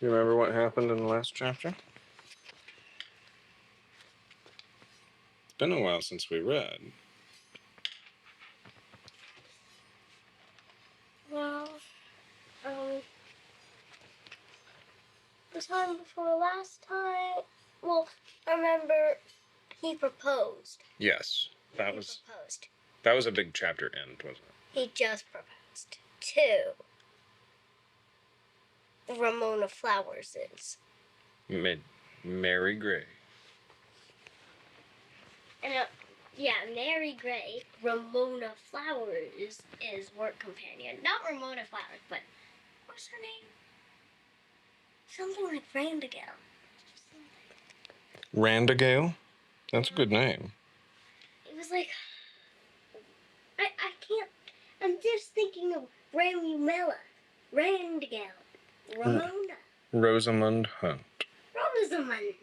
Do you remember what happened in the last chapter? It's been a while since we read. Well, the time before last time, well, I remember he proposed. Yes, that He was proposed. that was a big chapter end, wasn't it? He just proposed to Ramona Flowers'. Mary Gray. And Mary Gray, Ramona Flowers is work companion. Not Ramona Flowers, but what's her name? Something like Randigale. Randigale? That's a good name. It was like I can't. I'm just thinking of Ramumella, Randigale, Ramona, Rosamund Hunt. Rosamund.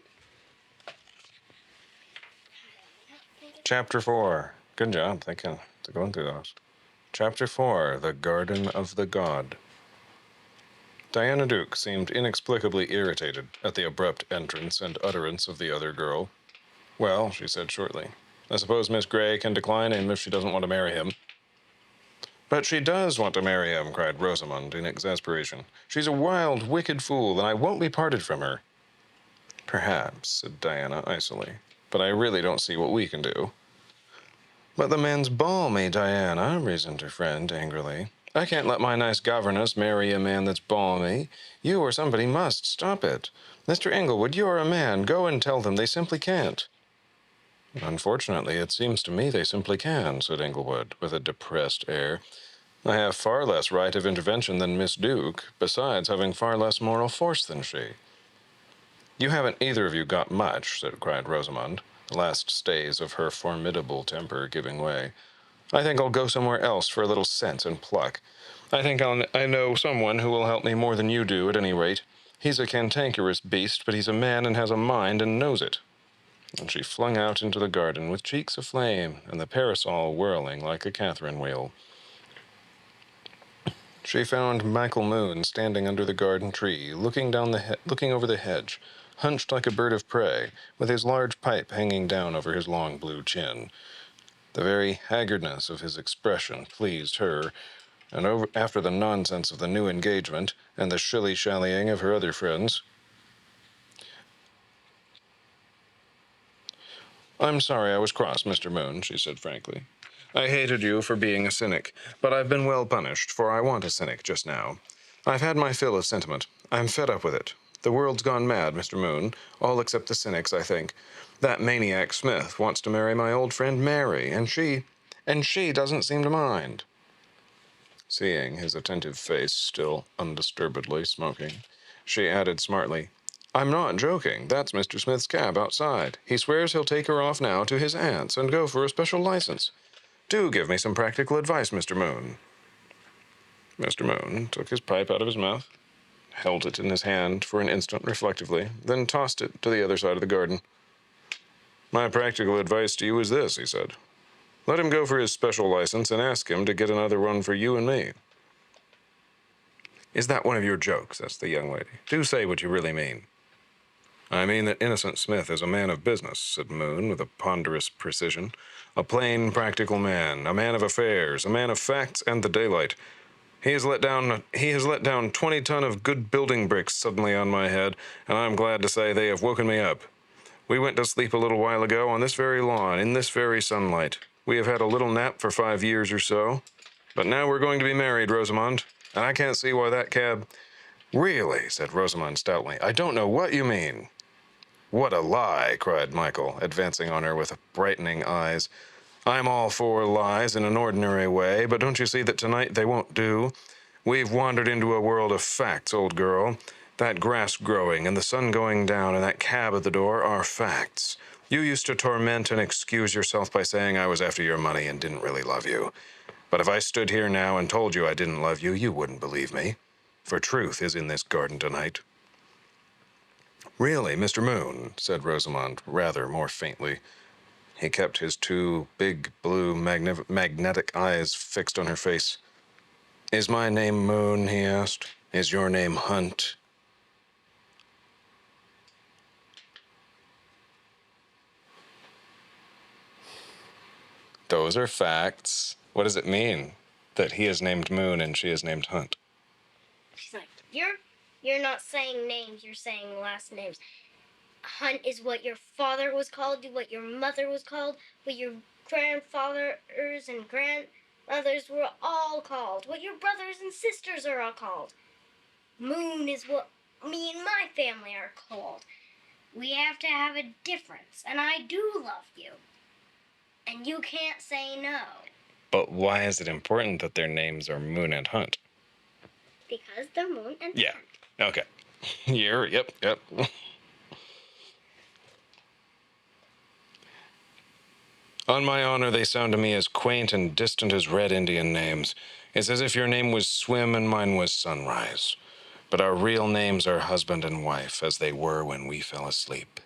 Chapter 4. Good job thinking, going through those. Chapter 4. The Garden of the God. Diana Duke seemed inexplicably irritated at the abrupt entrance and utterance of the other girl. Well, she said shortly, I suppose Miss Gray can decline him if she doesn't want to marry him. But she does want to marry him, cried Rosamund in exasperation. She's a wild, wicked fool, and I won't be parted from her. Perhaps, said Diana icily, but I really don't see what we can do. But the man's balmy, Diana, reasoned her friend angrily. I can't let my nice governess marry a man that's balmy. You or somebody must stop it. Mr. Inglewood, you're a man. Go and tell them they simply can't. Unfortunately, it seems to me they simply can, said Inglewood, with a depressed air. I have far less right of intervention than Miss Duke, besides having far less moral force than she. You haven't either of you got much, cried Rosamund, the last stays of her formidable temper giving way. I think I'll go somewhere else for a little sense and pluck. I think I know someone who will help me more than you do, at any rate. He's a cantankerous beast, but he's a man and has a mind and knows it. And she flung out into the garden with cheeks aflame and the parasol whirling like a Catherine wheel. She found Michael Moon standing under the garden tree, looking over the hedge, hunched like a bird of prey, with his large pipe hanging down over his long blue chin. The very haggardness of his expression pleased her, and after the nonsense of the new engagement and the shilly-shallying of her other friends, I'm sorry I was cross, Mr. Moon, she said frankly. I hated you for being a cynic, but I've been well punished, for I want a cynic just now. I've had my fill of sentiment. I'm fed up with it. The world's gone mad, Mr. Moon, all except the cynics, I think. That maniac Smith wants to marry my old friend Mary, and she doesn't seem to mind. Seeing his attentive face still undisturbedly smoking, she added smartly, I'm not joking. That's Mr. Smith's cab outside. He swears he'll take her off now to his aunt's and go for a special license. Do give me some practical advice, Mr. Moon. Mr. Moon took his pipe out of his mouth, held it in his hand for an instant reflectively, then tossed it to the other side of the garden. My practical advice to you is this, he said. Let him go for his special license and ask him to get another one for you and me. Is that one of your jokes? Asked the young lady. Do say what you really mean. I mean that Innocent Smith is a man of business, said Moon with a ponderous precision. A plain, practical man, a man of affairs, a man of facts and the daylight. He has let down 20 ton of good building bricks suddenly on my head, and I'm glad to say they have woken me up. We went to sleep a little while ago on this very lawn, in this very sunlight. We have had a little nap for 5 years or so. But now we're going to be married, Rosamund, and I can't see why that cab... Really, said Rosamund stoutly, I don't know what you mean. What a lie, cried Michael, advancing on her with brightening eyes. I'm all for lies in an ordinary way, but don't you see that tonight they won't do? We've wandered into a world of facts, old girl. That grass growing and the sun going down and that cab at the door are facts. You used to torment and excuse yourself by saying I was after your money and didn't really love you. But if I stood here now and told you I didn't love you, you wouldn't believe me. For truth is in this garden tonight. Really, Mr. Moon, said Rosamund, rather more faintly. He kept his two big, blue, magnetic eyes fixed on her face. Is my name Moon, he asked. Is your name Hunt? Those are facts. What does it mean that he is named Moon and she is named Hunt? She's like, you're not saying names, you're saying last names. Hunt is what your father was called, what your mother was called, what your grandfathers and grandmothers were all called, what your brothers and sisters are all called. Moon is what me and my family are called. We have to have a difference, and I do love you. And you can't say no. But why is it important that their names are Moon and Hunt? Because they're Moon and Yeah. Hunt. Okay. Yep. On my honor, they sound to me as quaint and distant as Red Indian names. It's as if your name was Swim and mine was Sunrise. But our real names are husband and wife, as they were when we fell asleep.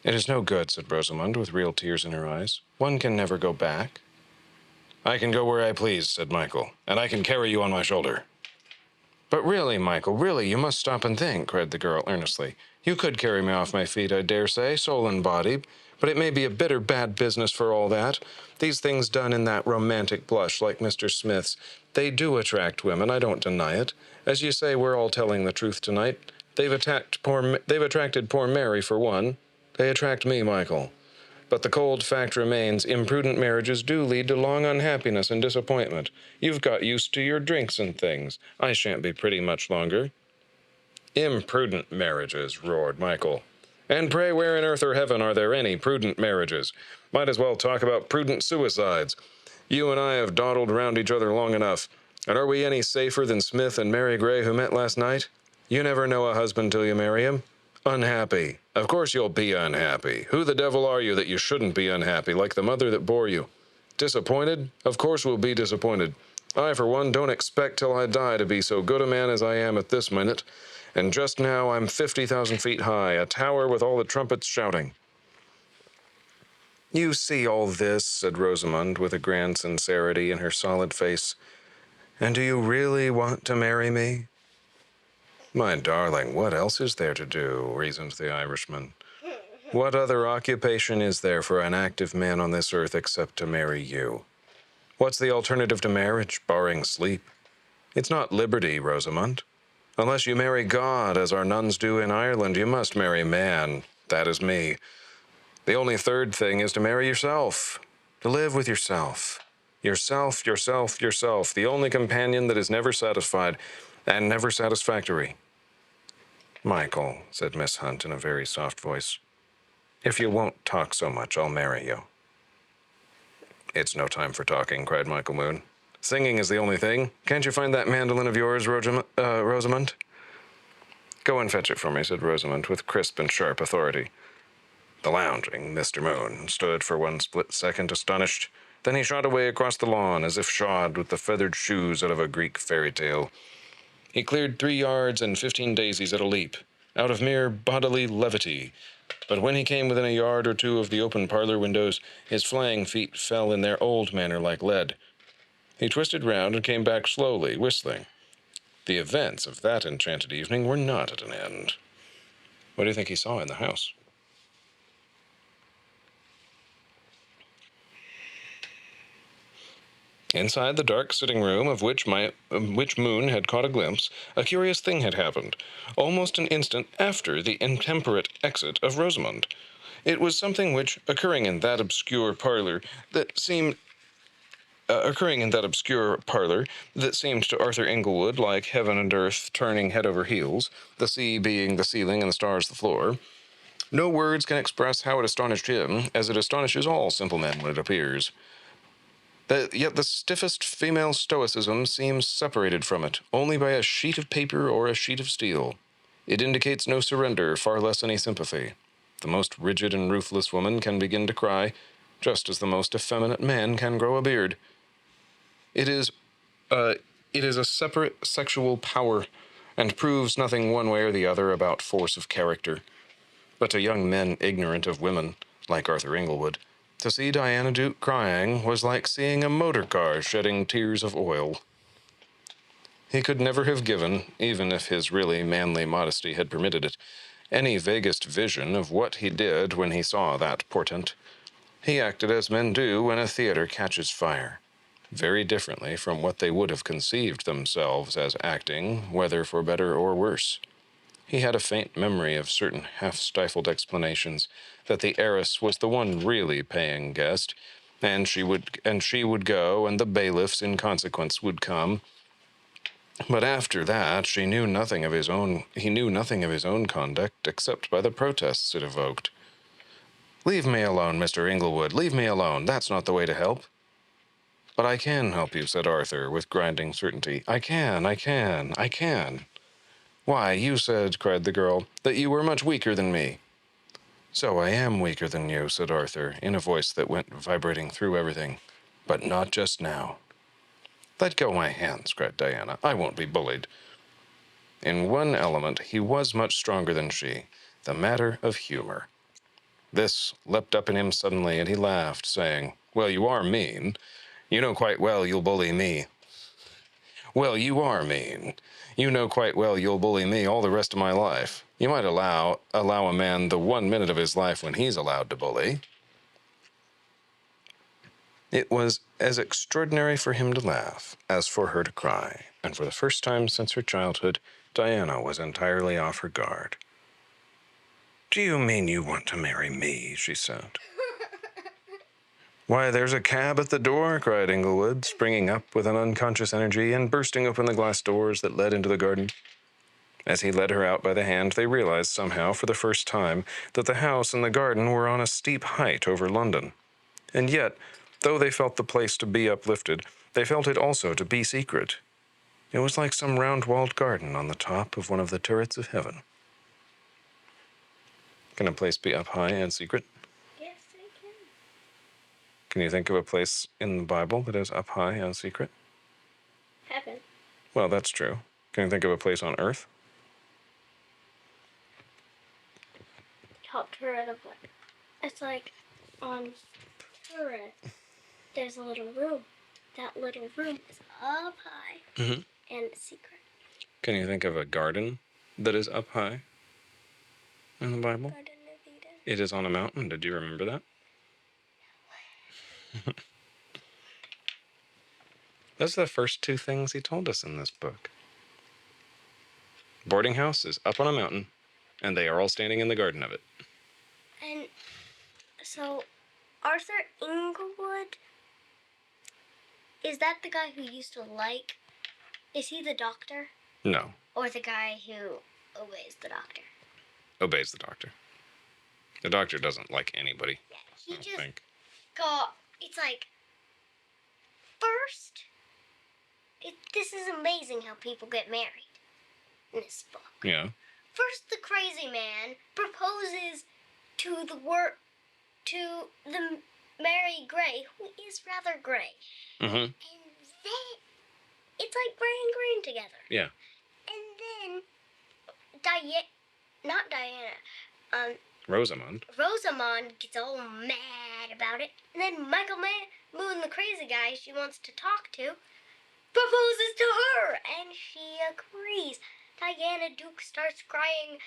It is no good, said Rosamund, with real tears in her eyes. One can never go back. I can go where I please, said Michael, and I can carry you on my shoulder. But really, Michael, really, you must stop and think, cried the girl earnestly. You could carry me off my feet, I dare say, soul and body, but it may be a bitter bad business for all that. These things done in that romantic blush, like Mr. Smith's, they do attract women, I don't deny it. As you say, we're all telling the truth tonight. They've attracted poor Mary, for one. They attract me, Michael. But the cold fact remains, imprudent marriages do lead to long unhappiness and disappointment. You've got used to your drinks and things. I shan't be pretty much longer. Imprudent marriages, roared Michael. And pray where in earth or heaven are there any prudent marriages? Might as well talk about prudent suicides. You and I have dawdled round each other long enough. And are we any safer than Smith and Mary Gray who met last night? You never know a husband till you marry him. Unhappy. Of course you'll be unhappy. Who the devil are you that you shouldn't be unhappy, like the mother that bore you? Disappointed? Of course we'll be disappointed. I, for one, don't expect till I die to be so good a man as I am at this minute. And just now I'm 50,000 feet high, a tower with all the trumpets shouting. You see all this, said Rosamund, with a grand sincerity in her solid face. And do you really want to marry me? My darling, what else is there to do? Reasoned the Irishman. What other occupation is there for an active man on this earth except to marry you? What's the alternative to marriage, barring sleep? It's not liberty, Rosamund. Unless you marry God, as our nuns do in Ireland, you must marry man. That is me. The only third thing is to marry yourself, to live with yourself. Yourself, the only companion that is never satisfied and never satisfactory. Michael, said Miss Hunt in a very soft voice, if you won't talk so much, I'll marry you. It's no time for talking, cried Michael Moon. Singing is the only thing. Can't you find that mandolin of yours, Rosamund? Go and fetch it for me, said Rosamund, with crisp and sharp authority. The lounging Mr. Moon stood for one split second astonished. Then he shot away across the lawn as if shod with the feathered shoes out of a Greek fairy tale. He cleared 3 yards and 15 daisies at a leap, out of mere bodily levity. But when he came within a yard or two of the open parlor windows, his flying feet fell in their old manner like lead. He twisted round and came back slowly, whistling. The events of that enchanted evening were not at an end. What do you think he saw in the house? Inside the dark sitting room of which Moon had caught a glimpse, a curious thing had happened, almost an instant after the intemperate exit of Rosamund. It was something which, occurring in that obscure parlor that seemed to Arthur Inglewood like heaven and earth turning head over heels, the sea being the ceiling and the stars the floor. No words can express how it astonished him, as it astonishes all simple men when it appears. Yet the stiffest female stoicism seems separated from it, only by a sheet of paper or a sheet of steel. It indicates no surrender, far less any sympathy. The most rigid and ruthless woman can begin to cry, just as the most effeminate man can grow a beard. It is a separate sexual power, and proves nothing one way or the other about force of character. But to young men ignorant of women, like Arthur Inglewood, to see Diana Duke crying was like seeing a motor car shedding tears of oil. He could never have given, even if his really manly modesty had permitted it, any vaguest vision of what he did when he saw that portent. He acted as men do when a theater catches fire, very differently from what they would have conceived themselves as acting, whether for better or worse. He had a faint memory of certain half-stifled explanations that the heiress was the one really paying guest, and she would go, and the bailiffs in consequence would come. But after that, he knew nothing of his own conduct except by the protests it evoked. "Leave me alone, Mr. Inglewood, leave me alone. That's not the way to help." "But I can help you," said Arthur, with grinding certainty. "I can. "Why, you said," cried the girl, "that you were much weaker than me." "So I am weaker than you," said Arthur, in a voice that went vibrating through everything. "But not just now." "Let go my hands," cried Diana. "I won't be bullied." In one element he was much stronger than she, the matter of humor. This leapt up in him suddenly, and he laughed, saying, "Well, you are mean. You know quite well you'll bully me." "Well, you are mean. You know quite well you'll bully me all the rest of my life. You might allow a man the 1 minute of his life when he's allowed to bully." It was as extraordinary for him to laugh as for her to cry, and for the first time since her childhood, Diana was entirely off her guard. "Do you mean you want to marry me?" she said. "Why, there's a cab at the door," cried Inglewood, springing up with an unconscious energy and bursting open the glass doors that led into the garden. As he led her out by the hand, they realized somehow, for the first time, that the house and the garden were on a steep height over London. And yet, though they felt the place to be uplifted, they felt it also to be secret. It was like some round-walled garden on the top of one of the turrets of heaven. Can a place be up high and secret? Yes, I can. Can you think of a place in the Bible that is up high and secret? Heaven. Well, that's true. Can you think of a place on earth? Top turret of what? It's like on turret. There's a little room. That little room is up high Mm-hmm. and it's secret. Can you think of a garden that is up high in the Bible? Garden of Eden. It is on a mountain. Did you remember that? Those are the first two things he told us in this book. Boarding house is up on a mountain, and they are all standing in the garden of it. And so, Arthur Inglewood, is that the guy who used to like? Is he the doctor? No. Or the guy who obeys the doctor? Obeys the doctor. The doctor doesn't like anybody. Yeah, he I don't just think. got. It's like first. This is amazing how people get married in this book. Yeah. First, the crazy man proposes to the Mary Gray, who is rather gray. Mm-hmm. And then it's like gray and green together. Yeah. And then not Diana, Rosamond gets all mad about it. And then Michael Moon, the crazy guy she wants to talk to, proposes to her, and she agrees. Diana Duke starts crying,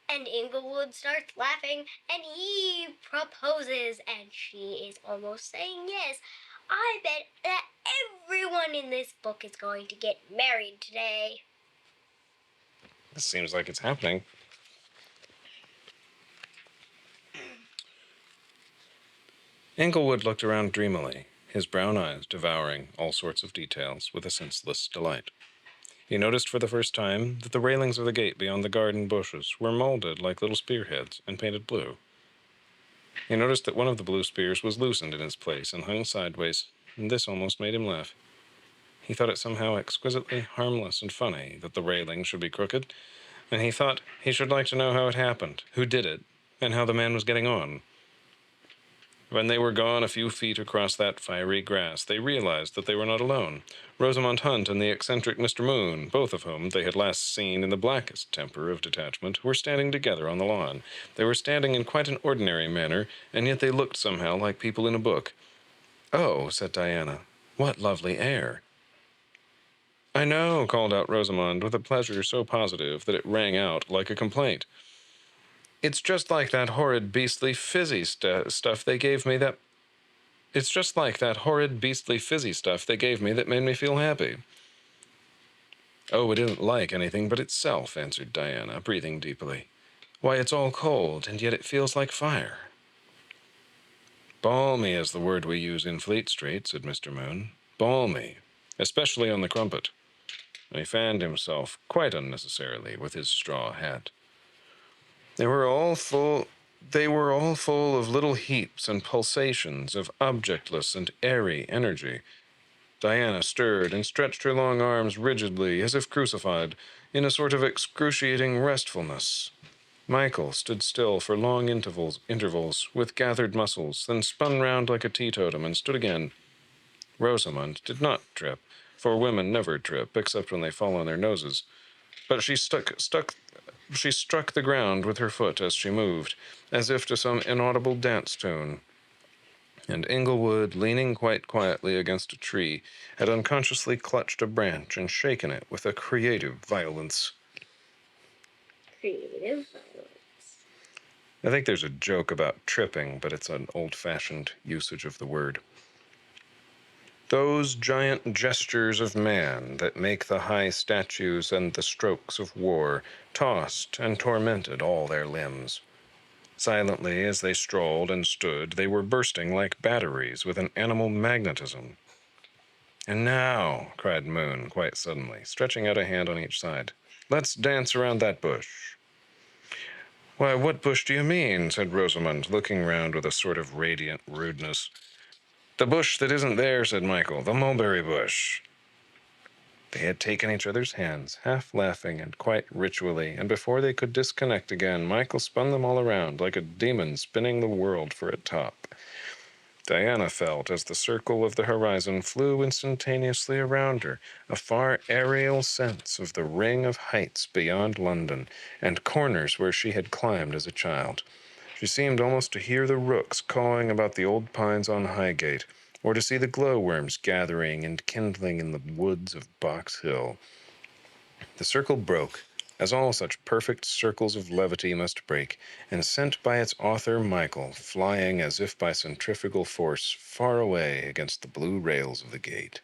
and Inglewood starts laughing, and he proposes, and she is almost saying yes. I bet that everyone in this book is going to get married today. This seems like it's happening. Inglewood looked around dreamily, his brown eyes devouring all sorts of details with a senseless delight. He noticed for the first time that the railings of the gate beyond the garden bushes were molded like little spearheads and painted blue. He noticed that one of the blue spears was loosened in its place and hung sideways, and this almost made him laugh. He thought it somehow exquisitely harmless and funny that the railing should be crooked, and he thought he should like to know how it happened, who did it, and how the man was getting on. When they were gone a few feet across that fiery grass, they realized that they were not alone. Rosamond Hunt and the eccentric Mr. Moon, both of whom they had last seen in the blackest temper of detachment, were standing together on the lawn. They were standing in quite an ordinary manner, and yet they looked somehow like people in a book. "Oh," said Diana, "what lovely air." "I know," called out Rosamond, with a pleasure so positive that it rang out like a complaint. It's just like that horrid beastly fizzy stuff they gave me that... It's just like that horrid beastly fizzy stuff they gave me that made me feel happy. Oh, it isn't like anything but itself, answered Diana, breathing deeply. Why, it's all cold, and yet it feels like fire. Balmy is the word we use in Fleet Street, said Mr. Moon. Balmy, especially on the crumpet. And he fanned himself, quite unnecessarily, with his straw hat. They were all full of little heaps and pulsations of objectless and airy energy. Diana stirred and stretched her long arms rigidly, as if crucified, in a sort of excruciating restfulness. Michael stood still for long intervals, with gathered muscles, then spun round like a teetotum and stood again. Rosamond did not trip, for women never trip, except when they fall on their noses. But she struck the ground with her foot as she moved, as if to some inaudible dance tune. And Inglewood, leaning quite quietly against a tree, had unconsciously clutched a branch and shaken it with a creative violence. Creative violence. I think there's a joke about tripping, but it's an old-fashioned usage of the word. Those giant gestures of man that make the high statues and the strokes of war tossed and tormented all their limbs. Silently, as they strolled and stood, they were bursting like batteries with an animal magnetism. And now, cried Moon quite suddenly, stretching out a hand on each side, let's dance around that bush. Why, what bush do you mean? Said Rosamond, looking round with a sort of radiant rudeness. The bush that isn't there, said Michael, the mulberry bush. They had taken each other's hands, half laughing and quite ritually, and before they could disconnect again, Michael spun them all around, like a demon spinning the world for a top. Diana felt, as the circle of the horizon flew instantaneously around her, a far aerial sense of the ring of heights beyond London, and corners where she had climbed as a child. She seemed almost to hear the rooks cawing about the old pines on Highgate, or to see the glowworms gathering and kindling in the woods of Box Hill. The circle broke, as all such perfect circles of levity must break, and sent by its author Michael flying as if by centrifugal force far away against the blue rails of the gate.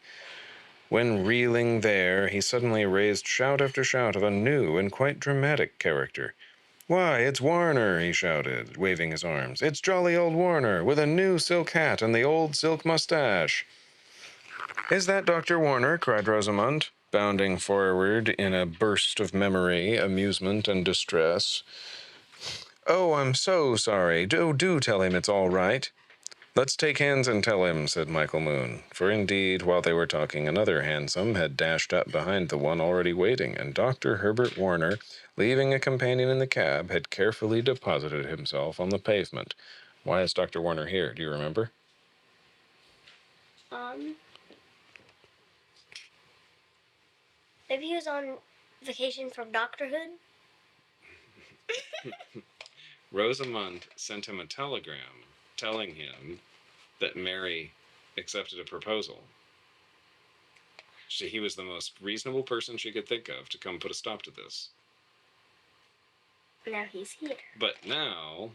When reeling there, he suddenly raised shout after shout of a new and quite dramatic character. Why, it's Warner, he shouted, waving his arms. It's jolly old Warner, with a new silk hat and the old silk mustache. Is that Dr. Warner? Cried Rosamond, bounding forward in a burst of memory, amusement, and distress. Oh, I'm so sorry. Do tell him it's all right. Let's take hands and tell him, said Michael Moon, for indeed, while they were talking, another hansom had dashed up behind the one already waiting, and Dr. Herbert Warner, leaving a companion in the cab, had carefully deposited himself on the pavement. Why is Dr. Warner here? Do you remember? Maybe he was on vacation from Doctorhood. Rosamond sent him a telegram telling him that Mary accepted a proposal. He was the most reasonable person she could think of to come put a stop to this. Now he's here. But now,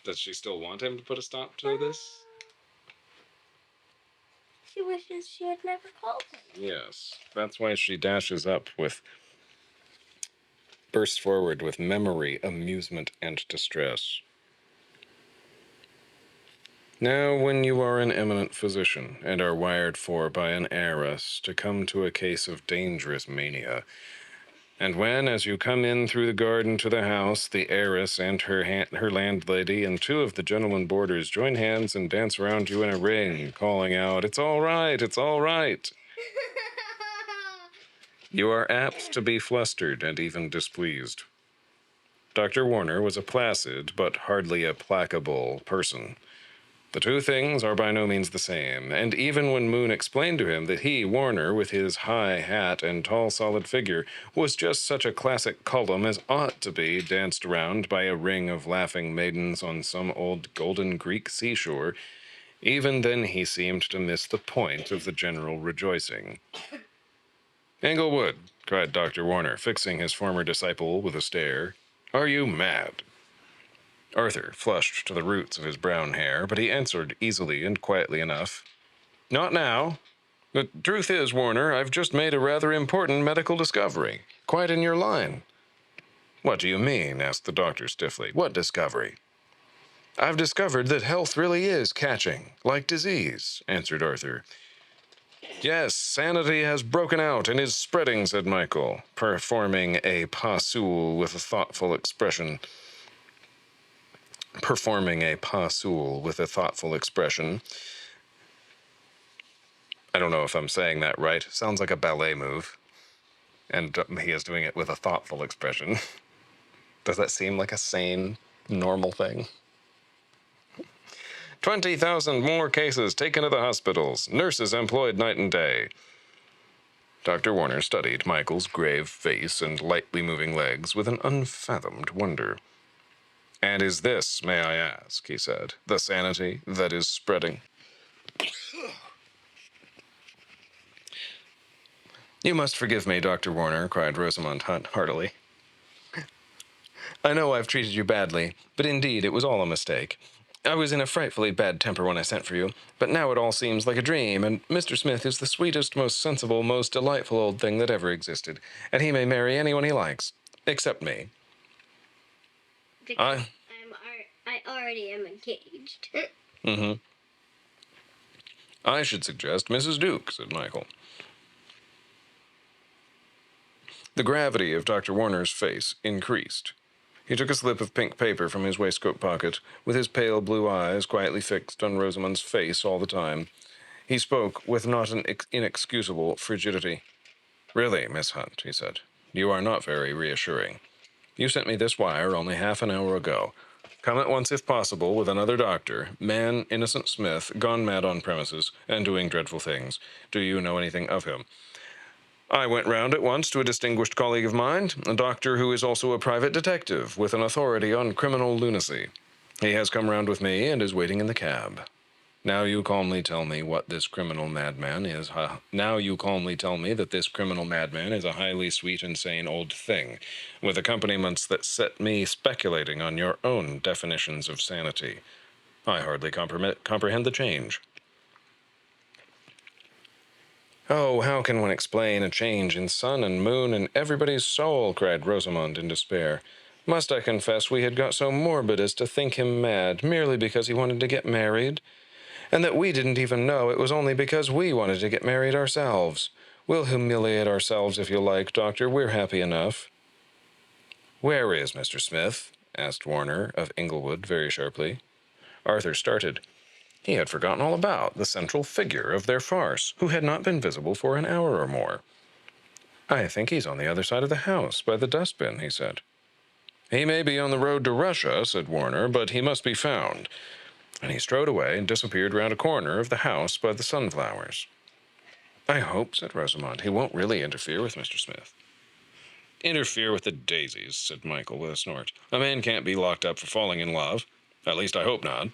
does she still want him to put a stop to this? She wishes she had never called him. Yes, that's why she bursts forward with memory, amusement, and distress. Now, when you are an eminent physician, and are wired for by an heiress to come to a case of dangerous mania, and when, as you come in through the garden to the house, the heiress and her landlady and two of the gentlemen boarders join hands and dance around you in a ring, calling out, "It's all right, it's all right," you are apt to be flustered and even displeased. Dr. Warner was a placid, but hardly a placable person. The two things are by no means the same, and even when Moon explained to him that he, Warner, with his high hat and tall solid figure, was just such a classic Cullum as ought to be danced around by a ring of laughing maidens on some old golden Greek seashore, even then he seemed to miss the point of the general rejoicing. "Englewood," cried Dr. Warner, fixing his former disciple with a stare. Are you mad? Arthur flushed to the roots of his brown hair, but he answered easily and quietly enough. Not now. The truth is, Warner, I've just made a rather important medical discovery. Quite in your line. What do you mean? Asked the doctor stiffly. What discovery? I've discovered that health really is catching, like disease, answered Arthur. Yes, sanity has broken out and is spreading, said Michael, performing a pas seul with a thoughtful expression. I don't know if I'm saying that right. Sounds like a ballet move. And he is doing it with a thoughtful expression. Does that seem like a sane, normal thing? 20,000 more cases taken to the hospitals. Nurses employed night and day. Dr. Warner studied Michael's grave face and lightly moving legs with an unfathomed wonder. And is this, may I ask, he said, the sanity that is spreading? You must forgive me, Dr. Warner, cried Rosamond Hunt heartily. I know I've treated you badly, but indeed it was all a mistake. I was in a frightfully bad temper when I sent for you, but now it all seems like a dream, and Mr. Smith is the sweetest, most sensible, most delightful old thing that ever existed, and he may marry anyone he likes, except me. Because I already am engaged. Mm-hmm. I should suggest Mrs. Duke, said Michael. The gravity of Dr. Warner's face increased. He took a slip of pink paper from his waistcoat pocket, with his pale blue eyes quietly fixed on Rosamond's face all the time. He spoke with not an inexcusable frigidity. Really, Miss Hunt, he said, you are not very reassuring. You sent me this wire only half an hour ago. Come at once if possible with another doctor, man Innocent Smith, gone mad on premises, and doing dreadful things. Do you know anything of him? I went round at once to a distinguished colleague of mine, a doctor who is also a private detective with an authority on criminal lunacy. He has come round with me and is waiting in the cab. Now you calmly tell me what this criminal madman is. Now you calmly tell me that this criminal madman is a highly sweet and sane old thing, with accompaniments that set me speculating on your own definitions of sanity. I hardly comprehend the change. Oh, how can one explain a change in sun and moon and everybody's soul? Cried Rosamond in despair. Must I confess we had got so morbid as to think him mad merely because he wanted to get married? And that we didn't even know it was only because we wanted to get married ourselves. We'll humiliate ourselves if you like, Doctor. We're happy enough. Where is Mr. Smith? Asked Warner of Inglewood very sharply. Arthur started. He had forgotten all about the central figure of their farce, who had not been visible for an hour or more. I think he's on the other side of the house, by the dustbin, he said. He may be on the road to Russia, said Warner, but he must be found. And he strode away and disappeared round a corner of the house by the sunflowers. I hope, said Rosamond, he won't really interfere with Mr. Smith. Interfere with the daisies, said Michael with a snort. A man can't be locked up for falling in love. At least I hope not.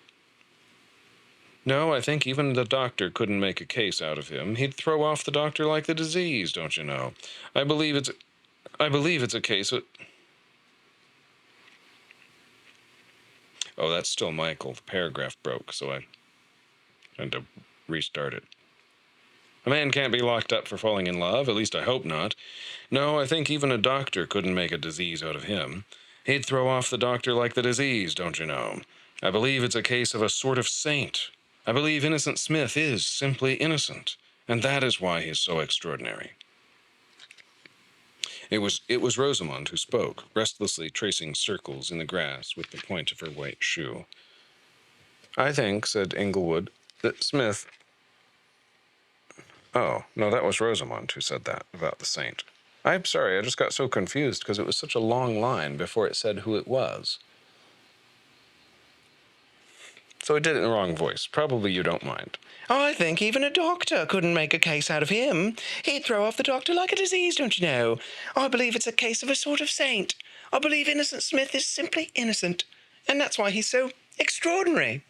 No, I think even the doctor couldn't make a case out of him. He'd throw off the doctor like the disease, don't you know? I believe it's a case of... Oh, that's still Michael. The paragraph broke, so I had to restart it. A man can't be locked up for falling in love, at least I hope not. No, I think even a doctor couldn't make a disease out of him. He'd throw off the doctor like the disease, don't you know? I believe it's a case of a sort of saint. I believe Innocent Smith is simply innocent, and that is why he is so extraordinary. It was Rosamond who spoke, restlessly tracing circles in the grass with the point of her white shoe. I think, said Inglewood, that Smith... Oh, no, that was Rosamond who said that about the saint. I'm sorry, I just got so confused because it was such a long line before it said who it was. So I did it in the wrong voice. Probably you don't mind. I think even a doctor couldn't make a case out of him. He'd throw off the doctor like a disease, don't you know? I believe it's a case of a sort of saint. I believe Innocent Smith is simply innocent, and that's why he's so extraordinary.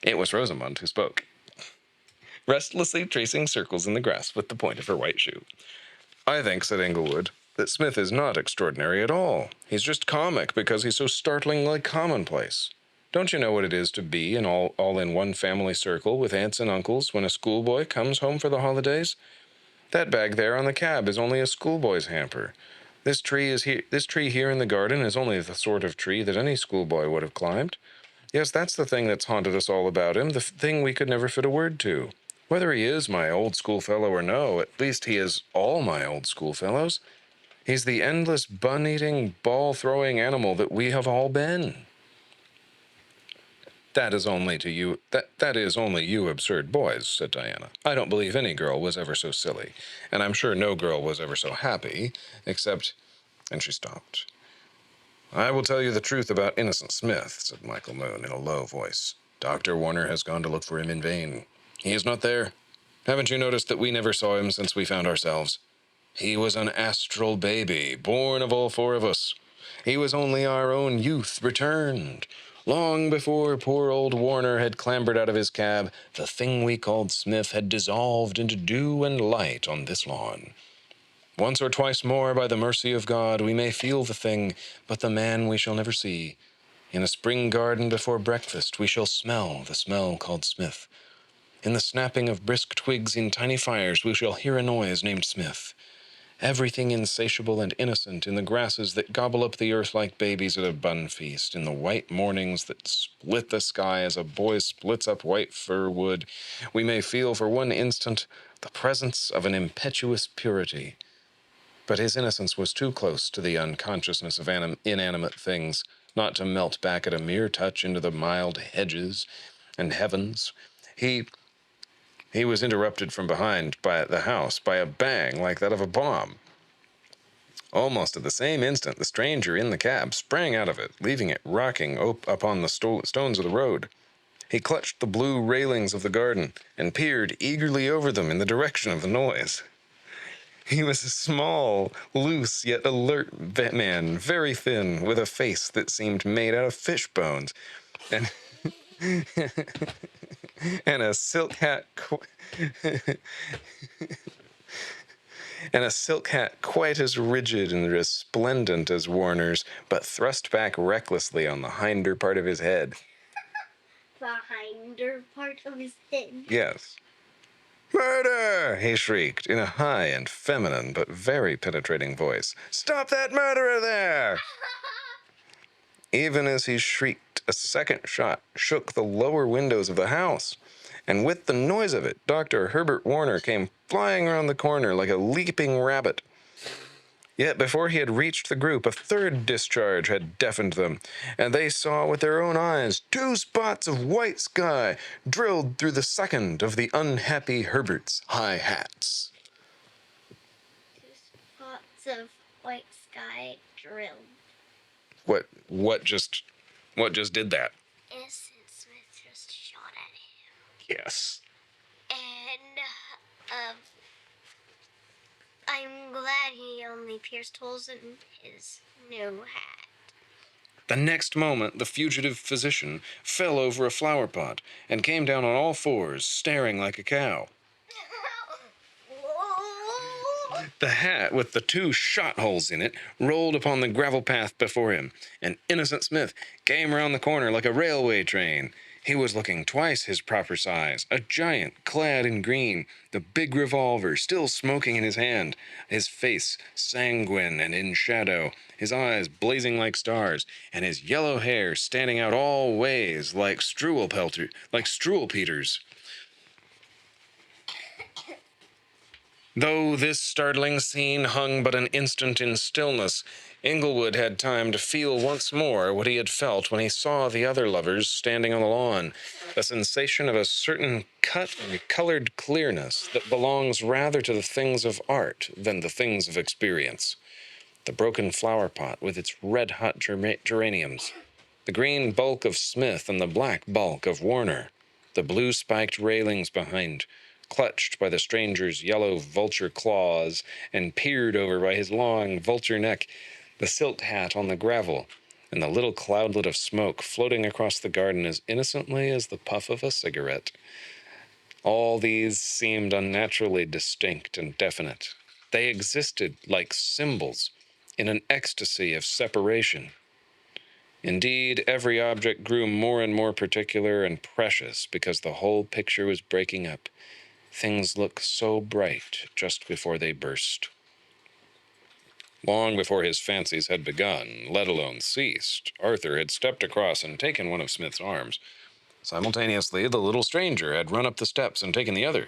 It was Rosamond who spoke, restlessly tracing circles in the grass with the point of her white shoe. I think, said Inglewood, that Smith is not extraordinary at all. He's just comic because he's so startlingly commonplace. Don't you know what it is to be all in one family circle with aunts and uncles when a schoolboy comes home for the holidays? That bag there on the cab is only a schoolboy's hamper. This tree here in the garden is only the sort of tree that any schoolboy would have climbed. Yes, that's the thing that's haunted us all about him, the thing we could never fit a word to. Whether he is my old schoolfellow or no, at least he is all my old schoolfellows. He's the endless bun-eating, ball-throwing animal that we have all been. That is only you absurd boys, said Diana. I don't believe any girl was ever so silly, and I'm sure no girl was ever so happy, except... And she stopped. I will tell you the truth about Innocent Smith, said Michael Moon in a low voice. Dr. Warner has gone to look for him in vain. He is not there. Haven't you noticed that we never saw him since we found ourselves? He was an astral baby, born of all four of us. He was only our own youth returned. Long before poor old Warner had clambered out of his cab, the thing we called Smith had dissolved into dew and light on this lawn. Once or twice more, by the mercy of God, we may feel the thing, but the man we shall never see. In a spring garden before breakfast, we shall smell the smell called Smith. In the snapping of brisk twigs in tiny fires, we shall hear a noise named Smith. Everything insatiable and innocent in the grasses that gobble up the earth like babies at a bun feast, in the white mornings that split the sky as a boy splits up white fir wood, we may feel for one instant the presence of an impetuous purity. But his innocence was too close to the unconsciousness of inanimate things not to melt back at a mere touch into the mild hedges and heavens. He was interrupted from behind by the house by a bang like that of a bomb. Almost at the same instant, the stranger in the cab sprang out of it, leaving it rocking upon the stones of the road. He clutched the blue railings of the garden and peered eagerly over them in the direction of the noise. He was a small, loose, yet alert man, very thin, with a face that seemed made out of fish bones, and and a silk hat quite as rigid and resplendent as Warner's, but thrust back recklessly on the hinder part of his head. The hinder part of his head? Yes. Murder! He shrieked in a high and feminine but very penetrating voice. Stop that murderer there! Even as he shrieked, a second shot shook the lower windows of the house, and with the noise of it, Dr. Herbert Warner came flying around the corner like a leaping rabbit. Yet before he had reached the group, a third discharge had deafened them, and they saw with their own eyes 2 spots of white sky drilled through the second of the unhappy Herbert's high hats. 2 spots of white sky drilled. What just did that? Innocent Smith just shot at him. Yes. And, I'm glad he only pierced holes in his new hat. The next moment, the fugitive physician fell over a flower pot and came down on all fours, staring like a cow. The hat, with the 2 shot holes in it, rolled upon the gravel path before him, and Innocent Smith came round the corner like a railway train. He was looking twice his proper size, a giant clad in green, the big revolver still smoking in his hand, his face sanguine and in shadow, his eyes blazing like stars, and his yellow hair standing out all ways like Struwelpeter's. Though this startling scene hung but an instant in stillness, Inglewood had time to feel once more what he had felt when he saw the other lovers standing on the lawn, the sensation of a certain cut and colored clearness that belongs rather to the things of art than the things of experience. The broken flower pot with its red-hot geraniums, the green bulk of Smith and the black bulk of Warner, the blue-spiked railings behind, clutched by the stranger's yellow vulture claws and peered over by his long vulture neck, the silk hat on the gravel, and the little cloudlet of smoke floating across the garden as innocently as the puff of a cigarette. All these seemed unnaturally distinct and definite. They existed like symbols in an ecstasy of separation. Indeed, every object grew more and more particular and precious because the whole picture was breaking up. Things looked so bright just before they burst. Long before his fancies had begun, let alone ceased, Arthur had stepped across and taken one of Smith's arms. Simultaneously, the little stranger had run up the steps and taken the other.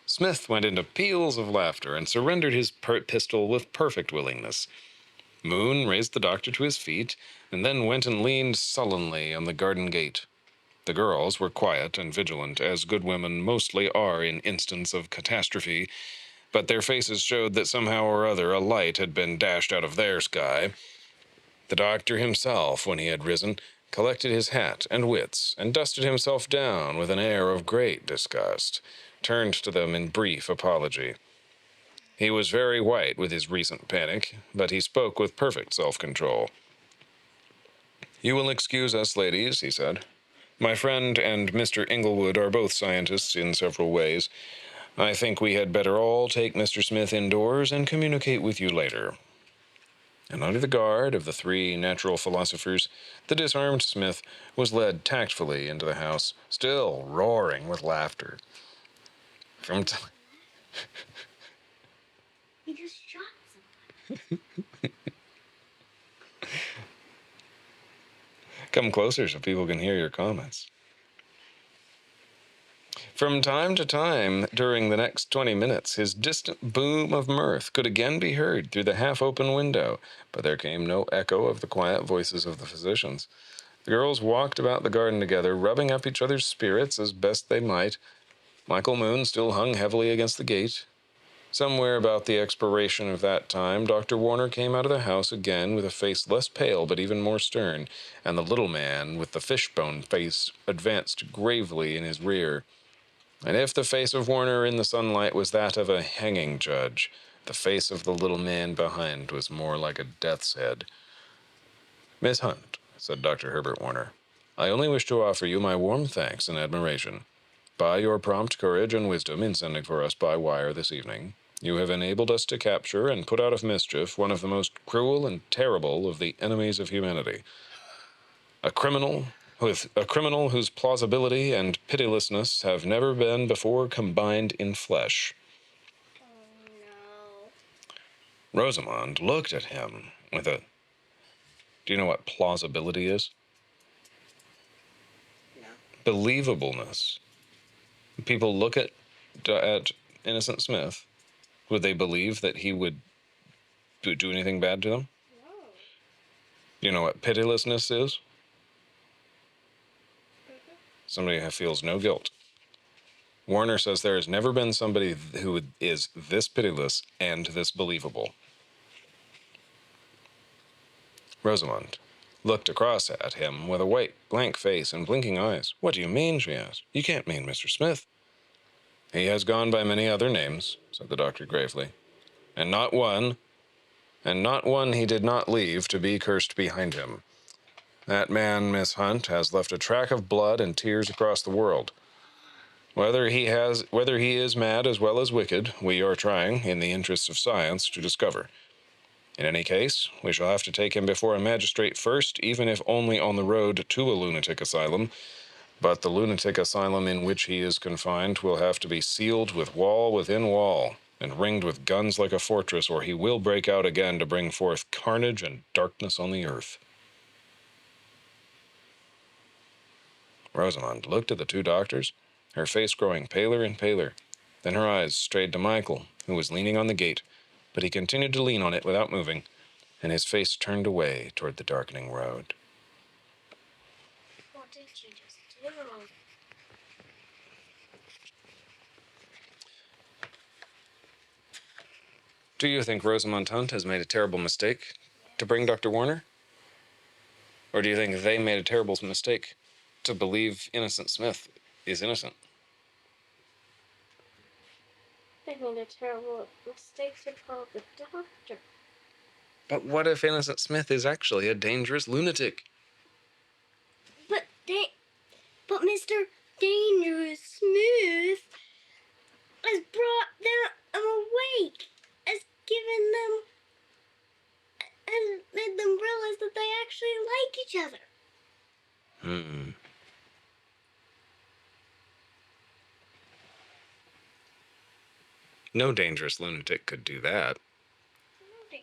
Smith went into peals of laughter and surrendered his pistol with perfect willingness. Moon raised the doctor to his feet and then went and leaned sullenly on the garden gate. The girls were quiet and vigilant, as good women mostly are in instance of catastrophe, but their faces showed that somehow or other a light had been dashed out of their sky. The doctor himself, when he had risen, collected his hat and wits, and dusted himself down with an air of great disgust, turned to them in brief apology. He was very white with his recent panic, but he spoke with perfect self-control. "You will excuse us, ladies," he said. "My friend and Mr. Inglewood are both scientists in several ways. I think we had better all take Mr. Smith indoors and communicate with you later." And under the guard of the three natural philosophers, the disarmed Smith was led tactfully into the house, still roaring with laughter. He just shot Come closer so people can hear your comments. From time to time, during the next 20 minutes, his distant boom of mirth could again be heard through the half-open window, but there came no echo of the quiet voices of the physicians. The girls walked about the garden together, rubbing up each other's spirits as best they might. Michael Moon still hung heavily against the gate. Somewhere about the expiration of that time, Dr. Warner came out of the house again with a face less pale but even more stern, and the little man with the fishbone face advanced gravely in his rear. And if the face of Warner in the sunlight was that of a hanging judge, the face of the little man behind was more like a death's head. "Miss Hunt," said Dr. Herbert Warner, "I only wish to offer you my warm thanks and admiration. By your prompt courage and wisdom in sending for us by wire this evening, you have enabled us to capture and put out of mischief one of the most cruel and terrible of the enemies of humanity. A criminal whose plausibility and pitilessness have never been before combined in flesh." Oh no. Rosamond looked at him with a... Do you know what plausibility is? No. Believableness. People look at innocent Smith. Would they believe that he would do anything bad to them? No. You know what pitilessness is? Mhm. Somebody who feels no guilt. Warner says there has never been somebody who is this pitiless and this believable. Rosamond looked across at him with a white, blank face and blinking eyes. "What do you mean?" she asked. "You can't mean Mr. Smith." "He has gone by many other names," said the doctor gravely, and not one he did not leave to be cursed behind him. That man, Miss Hunt, has left a track of blood and tears across the world. Whether he is mad as well as wicked, we are trying, in the interests of science, to discover. In any case, we shall have to take him before a magistrate first, even if only on the road to a lunatic asylum. But the lunatic asylum in which he is confined will have to be sealed with wall within wall, and ringed with guns like a fortress, or he will break out again to bring forth carnage and darkness on the earth." Rosamond looked at the two doctors, her face growing paler and paler. Then her eyes strayed to Michael, who was leaning on the gate, but he continued to lean on it without moving, and his face turned away toward the darkening road. What did you just do? Do you think Rosamond Hunt has made a terrible mistake to bring Dr. Warner? Or do you think they made a terrible mistake to believe innocent Smith is innocent? They made a terrible mistake to call the doctor. But what if innocent Smith is actually a dangerous lunatic? But Mr. Dangerous Smith has brought them awake. given them and made them realize that they actually like each other. No dangerous lunatic could do that. No.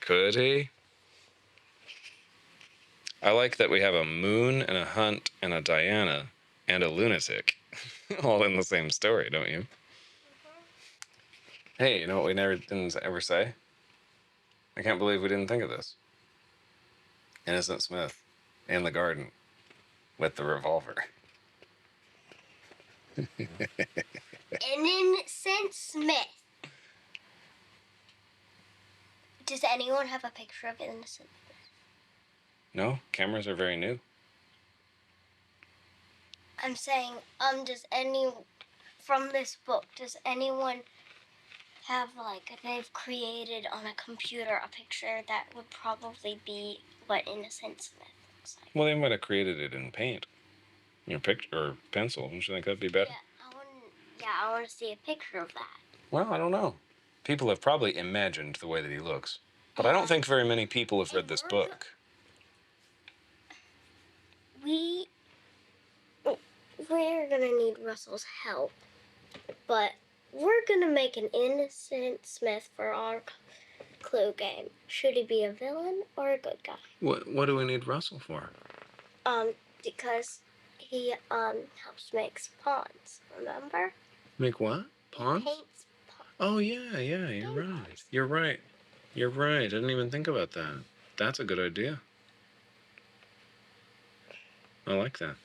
Could he? I like that we have a Moon and a Hunt and a Diana and a lunatic all in the same story, don't you? Hey, you know what we didn't ever say? I can't believe we didn't think of this. Innocent Smith in the garden with the revolver. Innocent Smith. Does anyone have a picture of Innocent Smith? No, cameras are very new. I'm saying, from this book, does anyone have, they've created on a computer a picture that would probably be what Innocent Smith looks like? Well, they might have created it in paint. Your picture or pencil. Don't you think that'd be better? I want to see a picture of that. Well, I don't know. People have probably imagined the way that he looks. But I don't think very many people have read this book. We're gonna need Russell's help, but we're gonna make an Innocent Smith for our clue game. Should he be a villain or a good guy? What do we need Russell for? Because he helps make pawns. Remember? Make what? Pawns? He paints pawns. Oh yeah, you're right. You're right. You're right. I didn't even think about that. That's a good idea. I like that.